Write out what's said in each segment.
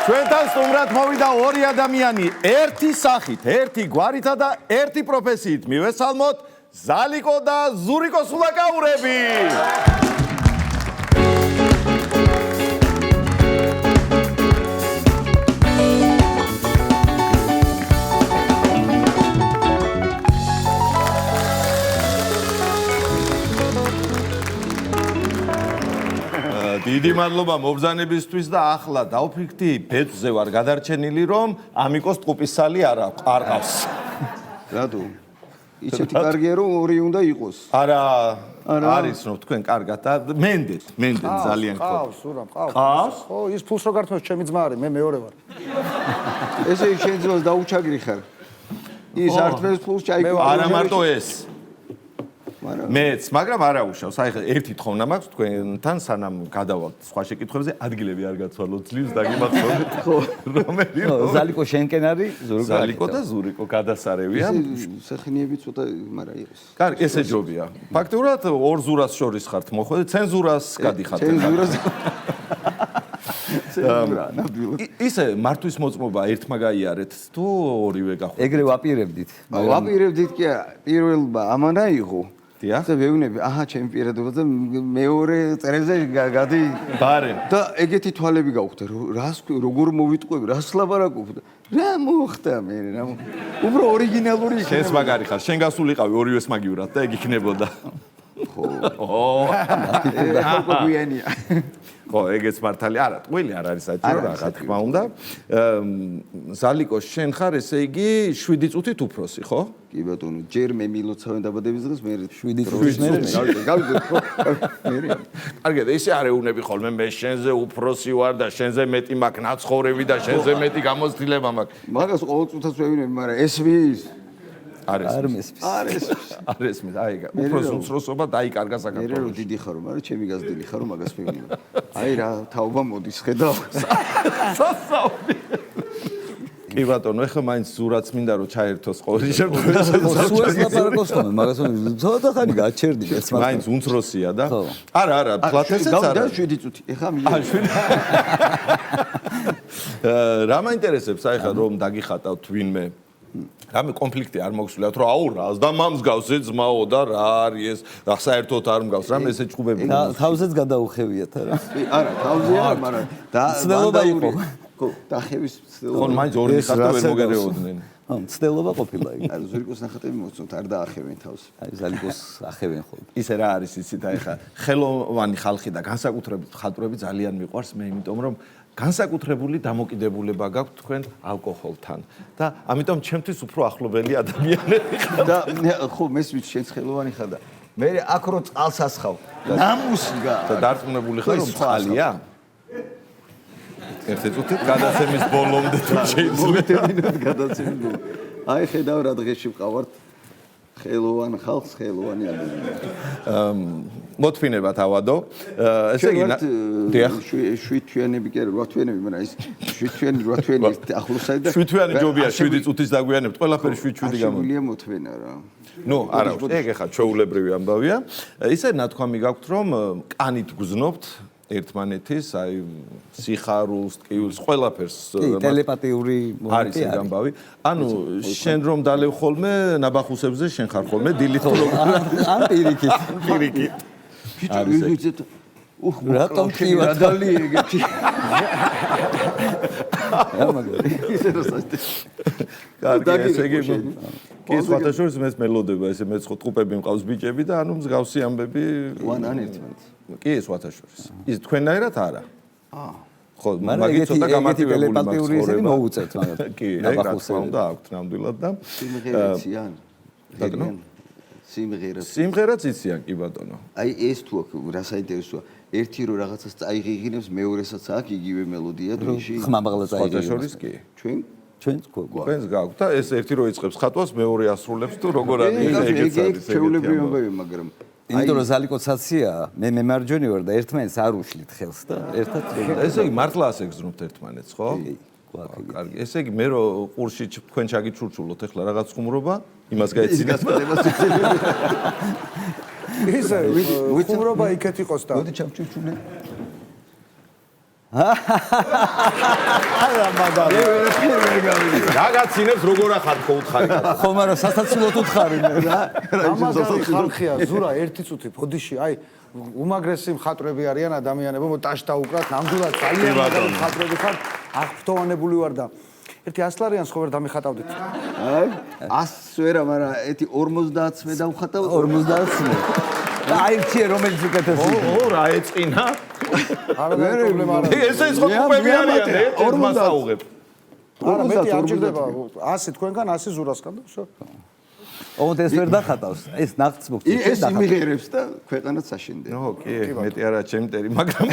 ჩვენთან სტუმრად მოვიდა ორი ადამიანი, ერთი სახით, ერთი გვარითა და ერთი პროფესიით. მივესალმოთ ზალიკო და ზურიკო სულაკაურები. დიდი მადლობა მობრძანებისთვის და ახლა დავფიქრდი ბეწვზე ვარ გადარჩენილი რომ ამიკოს ტყუპისალი არ ყავს. რატო? ისეთი კარგია რომ ორი უნდა იყოს. არა არის რომ თქვენ კარგად და მენდეთ ძალიან ხო. ყავს, ურა, ყავს. ხო, ის ფულს რო გართმევს ჩემი ძმა არის, მე მეორე ვარ. ესე იგი შენ ძმას დაუჩაგრი ხარ. ის ართმევს ფულს ჩაიგო. არა მარტო ეს. მეც, მაგრამ არა უშავს. აი ხა ერთი თხოვნა მაქვს თქვენთან სანამ გადავალთ სხვა შეკითხვებზე, ადგილები არ გაცვალოთ ძლივს დაგიმახსოვრეთ. ხო, რომელი? ზალიკო შენკენ არის, ზალიკო და ზურიკო გადასარევია. სახინიები ცოტა, მაგრამ იყოს. კარგი, ესე ჯობია. ფაქტურად ორ ზურას შორის ხართ მოხვედით, ცენზურას გადიხართ. ცენზურას. ისე მართვის მოწმობა ერთმა გაიარეთ თუ ორივე გახვდით? ეგრე ვაპირებდით. ვაპირებდით კი არა, პირველმა ამანა იყო. დიახ. და ვეუბნები, აჰა, ჩემი პირადობა და მეორე წერილზე გადი. ბარემ. და ეგეთი თვალები გაუხდა, რას როგორ მოვიტყვები, რას ლაპარაკობ და რა მოხდა მე რა. უბრალოდ ორიგინალური იქნება. შენს მაგარი ხარ, შენ გასულიყავი ორივეს მაგივრად და ეგ იქნებოდა. ხო. ხო. გვიანია. ხო, ეგეც მართალი. არა, ტყვილი არ არის საჭირო რა თქმა უნდა. ზალიკო, შენ ხარ ესე იგი 7 წუთით უფროსი, ხო? კი ბატონო, ჯერ მე მილოცავენ დაბადების დღეს, მე 7 წუთის მერე. გავიგე ხო? მე. კარგია, ისე არ ეუბნები ხოლმე მე შენზე უფროსი ვარ და შენზე მეტი მაქვს ნაცხოვრები და შენზე მეტი გამოცდილება მაქვს. მაგას ყოველ წუთას ვეუბნები, მაგრამ ეს ვის? არ მესმის. არ ესმის. აი, უფროს უცროსობა დაიკარგა მე რო საქართველოში. დიდი ხარო, მაგრამ ჩემი გაზრდილი ხარო მაგას ვეუბნები. აი რა, თაობა მოდის, ხედავ. კი ბატონო, ეხლა მაინც ზურაც მინდა რომ ჩაერთოს ყოველი შემთხვევაში. სუას ლაპარაკობს ხოლმე, მაგას ცოტა ხანი გაჩერდი ეს მაგას. მაინც უნცროსია და არა, თლათ ესეც არა. და 7 წუთი. ეხლა რა მაინტერესებს აი ხა რომ დაგიხატავთ ვინმე რამე კონფლიქტი არ მოგსვლიათ რომ აუ რას და მამს გავს ეს ძმაო და რა არის ეს რა საერთოდ არ მგავს რამე ესე ჭუბები თავზეც გადაუხევიათ არა არა თავზე არა მაგრამ ცდელობა იყო ხო დახევის ცდელობა ხო მაინც ორი ხატი ვერ მოგერეოდნენ ცდელობა ყოფილა იქ არა ზურიკოს ნახატები მოცნოთ არ დაახევენ თავს აი ზალიკოს ახევენ ხოლმე ისე რა არის იცით აი ხა ხელოვანი ხალხი და განსაკუთრებით ხატრები ძალიან მიყვარს მე იმიტომ რომ განსაკუთრებული დამოკიდებულება გაქვთ თქვენ ალკოჰოლთან და ამიტომ ჩემთვის უფრო ახლობელი ადამიანები ხარ და ხო მესვით შენც ხელოვანი ხარ და მე აქ რო წყალს ასხავ ნამუსგა და დარწმუნებული ხარ რომ წყალია ერთი წუთით გადაცემის ბოლომდე თუ შეიძლება გადაცემის აი ხედავ რა დღეში ვყავართ ხელოვან ხალხს ხელოვანი ადამიანი მოთფინებათ ავადო ესე იგი დიახ 7 თვიანები კი არა 8 თვიანები მაგრამ ის 7 თვიანი 8 თვიანი ახლოსაა და 7 თვიანი ჯობია 7 წუთის დაგვიანებთ ყველაფერი 7 გამოდის შეგვიძლია მოთფენა რა ნუ არა ეგ ხა ჩვეულებრივი ამბავია ისე ნათქვამი გაქვთ რომ კანით გზნობთ ერთმანეთის აი სიხარულს, ტკივილს, ყველაფერს ტელეპათიური არის ეს ამბავი. ანუ შენ რომ დალევ ხოლმე ნაბახუსებზე შენ ხარ ხოლმე დილით თუ ან პირიქით. ბიჭო რატომ ხივა დალი ეგეთი რა მაგარი ისე რომ საერთოდ კარგი ესე იგი კი სხვათა შორის მეც მელოდება ესე მეც ხო ტყუპები მყავს ბიჭები და ანუ მსგავსი ამბები ვანან ერთმანეთს კი სხვათა შორის ის თქვენაერად არა ხო მაგით ცოტა გამარტივებული ტელეპათიური ისინი მოუწევთ მაგათ კი ეგ რა თქმა უნდა აქვთ ნამდვილად და სიმღერაციან ბატონო სიმღერაც იციან კი ბატონო აი ეს თუ აქ რა საინტერესოა ერთი რო რაღაცას წაიღიღინებს მეორესაც აქ იგივე მელოდია დროში ხმამაღლა სხვათა წაიღიღინებს შორის კი ჩვენც გვაქვს გაქვთ და ეს ერთი რო იწყებს ხატვას მეორე ასრულებს თუ როგორ არის ეგეც არის ჩვეულებრივი ამბავი მაგრამ იმიტომ რომ ზალიკოცაცია მე მემარჯვენე ვარ და ერთმანეთს არ უშლით ხელს და ერთად ესე იგი მართლა ასე გზნობთ ერთმანეთს ხო? კარგი ესე იგი მე რო ყურში თქვენ ჩაგიჩურჩულოთ ეხლა რაღაც ხუმრობა იმას გაეცინათ ისე ხუმრობა იქეთ იყოს და მოდი ჩავჩურჩულე არა მაგარი. გაგაცინებს როგორ ახალ უთხარი. ხომ არა სასაცილოდ უთხარი მე რა. ამაგარი ხალხია ზურა ერთი წუთი ბოდიში აი უმაგრესი მხატვრები არიან ადამიანებო ტაშ დაუკრათ ნამდვილად ძალიან მაგარი მხატვრები ხართ აღფრთოვანებული ვარ და ერთი 100 ლარიანს ხო ვერ დამეხატავდით აი 100 ვერა მაგრამ ეთი 50 მე დავხატავ 50 მე. და აირჩიე რომელიც უკეთესი. რა ეწყინა? არა პრობლემა არა ესე ის ხო კუპები არიან ერთ მასაუღებ. არა მეტი არ ჭირდება 100 თქვენგან 100 ზურასგან და всё ოღონდ ეს ვერ დახატავს. ეს ნახტს მოგწევს. ეს იმიღერებს და ქვეყანაც აშენდება. ნო, კი, მეტი არა ჩემტერი, მაგრამ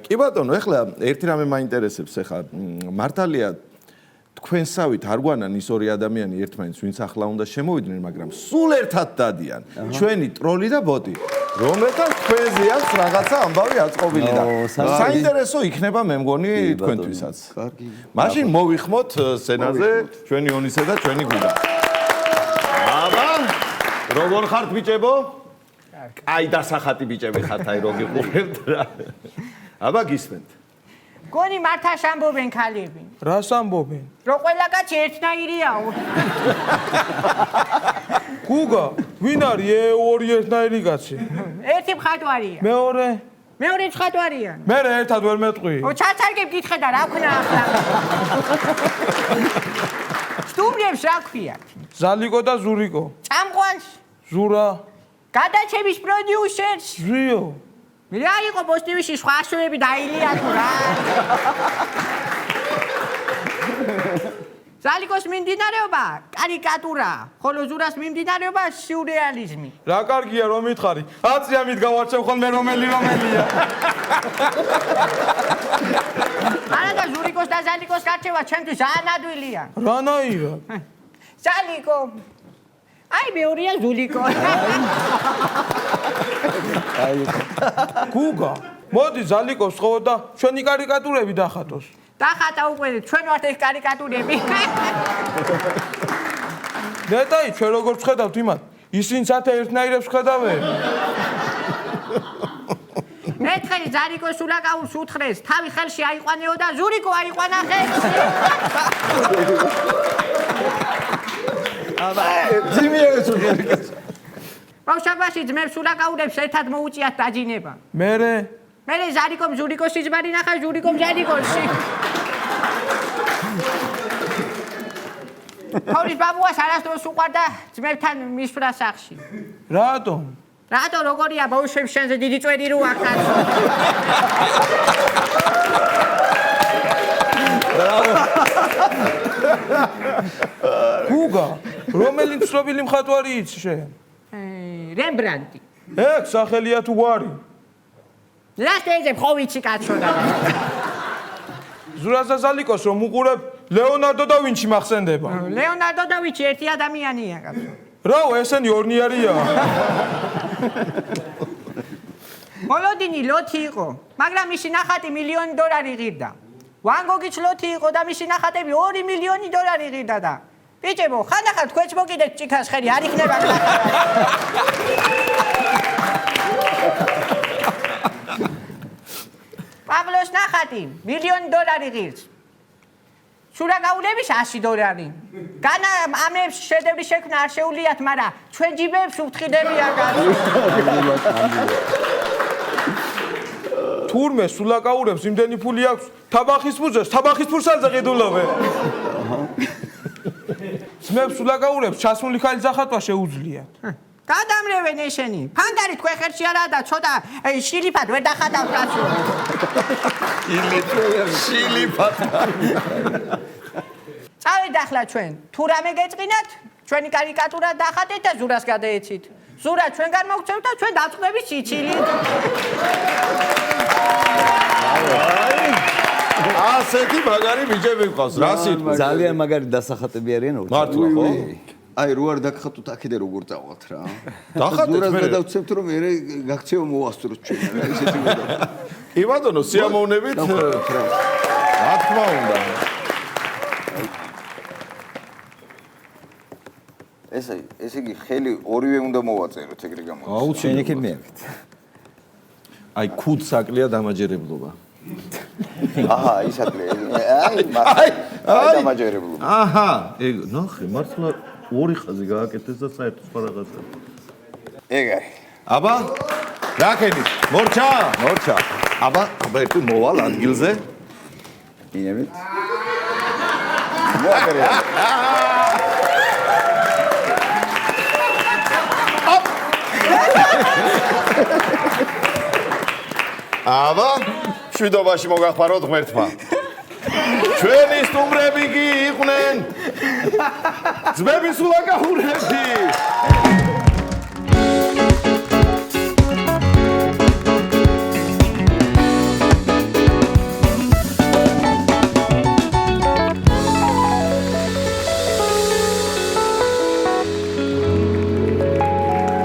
კი ბატონო, ეხლა ერთი რამე მაინტერესებს ეხლა მართალია თქვენსავით არ გვანან ის ორი ადამიანი ერთმანეთს ვინც ახლა უნდა შემოვიდნენ, მაგრამ სულ ერთად დადიან. ჩვენი ტროლი და ბოტი, რომელთან თქვენზე აქვს რაღაცა ამბავი აწყობილი და საინტერესო იქნება მე მგონი თქვენთვისაც. კარგი. მაშინ მოვიხმოთ სცენაზე ჩვენი ონისა და ჩვენი გუდა. აბა, როგორ ხართ ბიჭებო? აი დასახატი ბიჭები ხართ, აი რო გიყურებთ რა. აბა გისმენთ. გონი მართაშ ამბობენ ქალები. რას ამბობენ? რომ ყველა კაცი ერთნაირიაო. გუგა, ვინ არის ორი ერთნაირი კაცი? ერთი მხატვარია. მეორე? მეორე მხატვარია. მე ერთად ვერ მეტყვი. ო ჩაცარგებ გითხე და რა ქნა ახლა. სტუმრებს რა ქვია? ზალიკო და ზურიკო. წამყვანს, ზურა, გადაჩების პროდიუსერს. ზრიო. რა იყო პოსტივიში სხვა ასოები დაილია თუ რა? ზალიკოს მიმდინარეობა კარიკატურა, ხოლო ზურას მიმდინარეობა სიურრეალიზმი. რა კარგია რომ მითხარი. აცი ამით გავარჩევ ხოლმე რომელია. არა და ზურიკოს და ზალიკოს გარჩევა ჩემთვის ძალიან ადვილია. რანაირად? ზალიკო. აი მეორეა ზულიკო. გუგა, მოდი ზალიკოს ხო და ჩვენი კარიკატურები დახატოს. დახატა უკვე ჩვენ ვართ ეს კარიკატურები. ნეტაი ჩვენ როგორ ვხედავთ იმათ? ისინი საერთოდ ერთნაირებს ხედავენ. მეთხელი ზალიკოს ულაკაურს უთხრეს, თავი ხელში აიყვანეო და ზურიკო აიყვანა ხელში. ძიმიერს უღერიკაც. ბავშვობაში ძმებს ულაკაურებს ერთად მოუწიათ დაჯინება. მერე ზალიკომ ზურიკოს სიძმარი ნახა, ზურიკომ ზალიკოსში. თორის ბაბუას არასდროს უყვარდა ძმებთან მისვლა სახლში. რატომ? რატო როგორია ბავშვებს შენზე დიდი წვერი რო აქვს? გუგა, რომელი ცნობილი მხატვარი იცი შენ? რემბრანტი. ეგ სახელია თუ ვარი? ლასტეზე ხო ვიცი კაცო და. ზურას და ზალიკოს რომ უყურებ, ლეონარდო და ვინჩი მახსენდება. ლეონარდო და ვინჩი ერთი ადამიანია კაცო. რაო, ესენი ორნიარია. მოლოდინი ლოთი იყო, მაგრამ მისი ნახატი $1,000,000 ღირდა. ვან გოგიც ლოთი იყო და მისი ნახატები $2,000,000 ღირდა და ბიჭებო, ხანდახან თქვენც მოკიდეთ ჭიქას ხელი, არ იქნება ნახატი. პაბლოს ნახატი $1,000,000 ღირს. სურაგაულების $100. განა ამებს შედევრი შექმნა არ შეუძლიათ, მაგრამ ჩვენ ჯიბებს უფრთხილებია კაცო. თურმე სულაკაურებს იმდენი ფული აქვს, თაბახის ფუძეს, თაბახის ფურსალზე ყიდულობენ. ძმებს სულაკაურებს ჩასმული ხალის დახატვა შეუძლიათ. გადამრევენ ესენი. ფანდარი თქვენ ხერში არაა და ცოტა შილიფად ვერ დახატავთ კაცო. შილიფად. წავედ ახლა ჩვენ. თუ რამე გეწყინათ, ჩვენი კარიკატურა დახატეთ და ზურას გადაეცით. ზურა ჩვენგან მოგწევთ და ჩვენ დავწყდებით სიცილით. ასეთი მაგარი ბიჭები გყავს, რა სიტყვა. ძალიან მაგარი დასახატები არიან ორი. მართლა ხო? აი რო არ დაგხატოთ აქედან როგორ წავალთ რა. დახატეთ ზურას მე. გადავცემთ რომ მე გაქცევა მოვასწროთ ჩვენ რა ესეთი მოდა. კი ბატონო, სიამოვნებით. რა თქმა უნდა. ესე იგი ხელი ორივე უნდა მოვაწეროთ ეგრე გამოდის. აუცილებლად. მე. აი ქუდ საკლია დამაჯერებლობა. აჰა, ისაკლი. აი, დამაჯერებლობა. აჰა, ეგ ნახე, მართლა ორი ხაზი გააკეთეს და საერთოდ სხვა რაღაცა. ეგ არის. აბა, რაკენი, მორჩა. აბა, ერთი მოვალ ადგილზე. ინემით. მოაკერე. აბა, შვიდობაში მოგახმაროთ ღმერთმა. ჩვენი სტუმრები კი იყვნენ ძმები სულაკაურები.